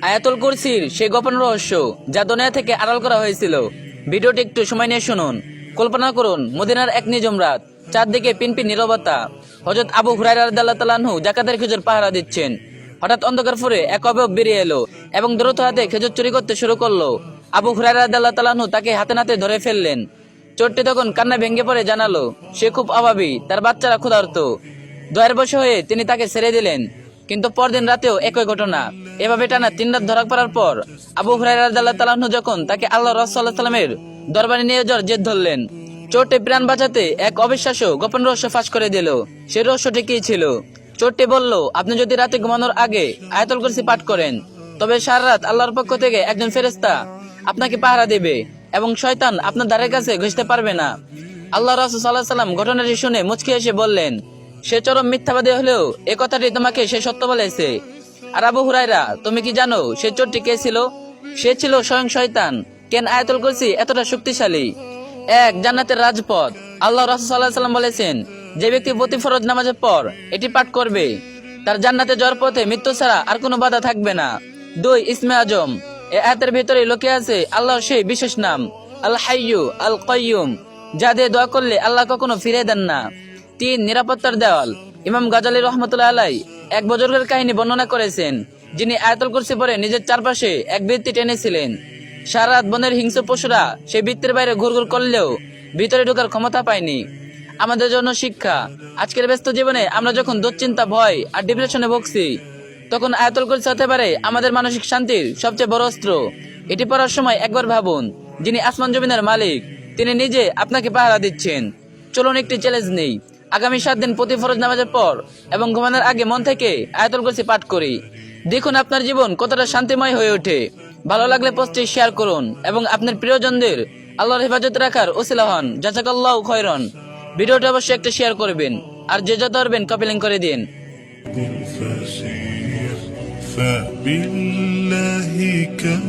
আয়াতুল কুরসির সেই গোপন রহস্য যা দুনিয়া থেকে আড়াল করা হয়েছিল। ভিডিওটি একটু সময় নিয়ে শুনুন। কল্পনা করুন, মদিনার এক নিঝুম রাত, চারদিকে পিনপিন নীরবতা। হযরত আবু হুরায়রা রাদিয়াল্লাহু তাআলা আনহু জাকাতের খেজুর পাহারা দিচ্ছেন। হঠাৎ অন্ধকার ফুরে এক অবয়ব বেরিয়ে এলো এবং দ্রুত হাতে খেজুর চুরি করতে শুরু করলো। আবু হুরায়রা রাদিয়াল্লাহু তাআলা আনহু তাকে হাতে নাতে ধরে ফেললেন। চোরটি তখন কান্না ভেঙে পড়ে জানালো সে খুব অভাবী, তার বাচ্চারা ক্ষুধার্ত। দয়ের বশে হয়ে তিনি তাকে ছেড়ে দিলেন। কিন্তু পরদিন রাতেও একই ঘটনা। এভাবে টানা 3 রাত ধরা পড়ার পর আবু হুরায়রা রাদিয়াল্লাহু তাআলা আনহু যখন তাকে আল্লাহ রাসূল সাল্লাল্লাহু আলাইহি ওয়াসাল্লামের দরবারে নিয়ে যাওয়ার জেদ ধরলেন, চোরটি প্রাণ বাঁচাতে এক অবিশ্বাস্য গোপন রহস্য ফাঁস করে দিল। সেই রহস্যটি কি ছিল? চোরটি বলল, আপনি যদি রাতে ঘুমানোর আগে আয়াতুল কুরসি পাঠ করেন, তবে সারা রাত আল্লাহর পক্ষ থেকে একজন ফেরেশতা আপনাকে পাহারা দেবে এবং শয়তান আপনার ধারের কাছে ঘেঁষতে পারবে না। আল্লাহ রাসূল সাল্লাল্লাহু আলাইহি ওয়াসাল্লাম ঘটনাটি শুনে মুচকি হেসে বললেন, সে চরম মিথ্যাবাদী হলেও এ কথাটি তোমাকে সে সত্য বলেছে। আর আবু হুরায়রা, তুমি কি জানো সে চোরটি কে ছিল? সে ছিল স্বয়ং শয়তান। কেন আয়াতুল কুরসি এতটা শক্তিশালী? এক জান্নাতের রাজপথ। আল্লাহ রাসূল সাল্লাল্লাহু আলাইহি ওয়াসাল্লাম বলেছেন, যে ব্যক্তি প্রতি ফরজ নামাজের পর এটি পাঠ করবে, তার জান্নাতে যাওয়ার পথে মৃত্যু ছাড়া আর কোনো বাধা থাকবে না। 2 ইসমে আজম। এই আয়াতের ভিতরে লুকিয়ে আছে আল্লাহর সেই বিশেষ নাম আল হাইয়্যু আল কাইয়্যুম, যা দিয়ে দোয়া করলে আল্লাহ কখনো ফিরে দেন না। 3 নিরাপত্তার দেওয়াল। ইমাম গাজালী রহমতুল্লাহ আলাইহি এক বুজুর্গের কাহিনী বর্ণনা করেছেন, যিনি আয়াতুল কুরসি পড়ে নিজের চারপাশে এক বৃত্তি টেনেছিলেন। সারা রাত বনের হিংস্র পশুরা সেই বৃত্তের বাইরে ঘুরঘুর করলেও ভিতরে ঢোকার ক্ষমতা পায়নি। আমাদের জন্য শিক্ষা। আজকের ব্যস্ত জীবনে আমরা যখন দুশ্চিন্তা, ভয় আর ডিপ্রেশনে ভুগছি, তখন আয়াতুল কুরসি হতে পারে আমাদের মানসিক শান্তির সবচেয়ে বড় অস্ত্র। এটি পড়ার সময় একবার ভাবুন, যিনি আসমান জমিনের মালিক, তিনি নিজে আপনাকে পাহারা দিচ্ছেন। চলুন একটি চ্যালেঞ্জ নেই। আগামী 7 দিন প্রতি ফরজ নামাজের পর এবং ঘুমানোর আগে মন থেকে আয়াতুল কুরসি পাঠ করি। দেখুন আপনার জীবন কতটা শান্তিময় হয়ে ওঠে। ভালো লাগলে পোস্টটি শেয়ার করুন এবং আপনার প্রিয়জনদের আল্লাহর হেফাজত রাখার ওসিলা হন। জাযাকাল্লাহু খায়রান। ভিডিওটি অবশ্যই একটা শেয়ার করবেন আর যে যত পারবেন কপি লিংক করে দিন। فبالله كم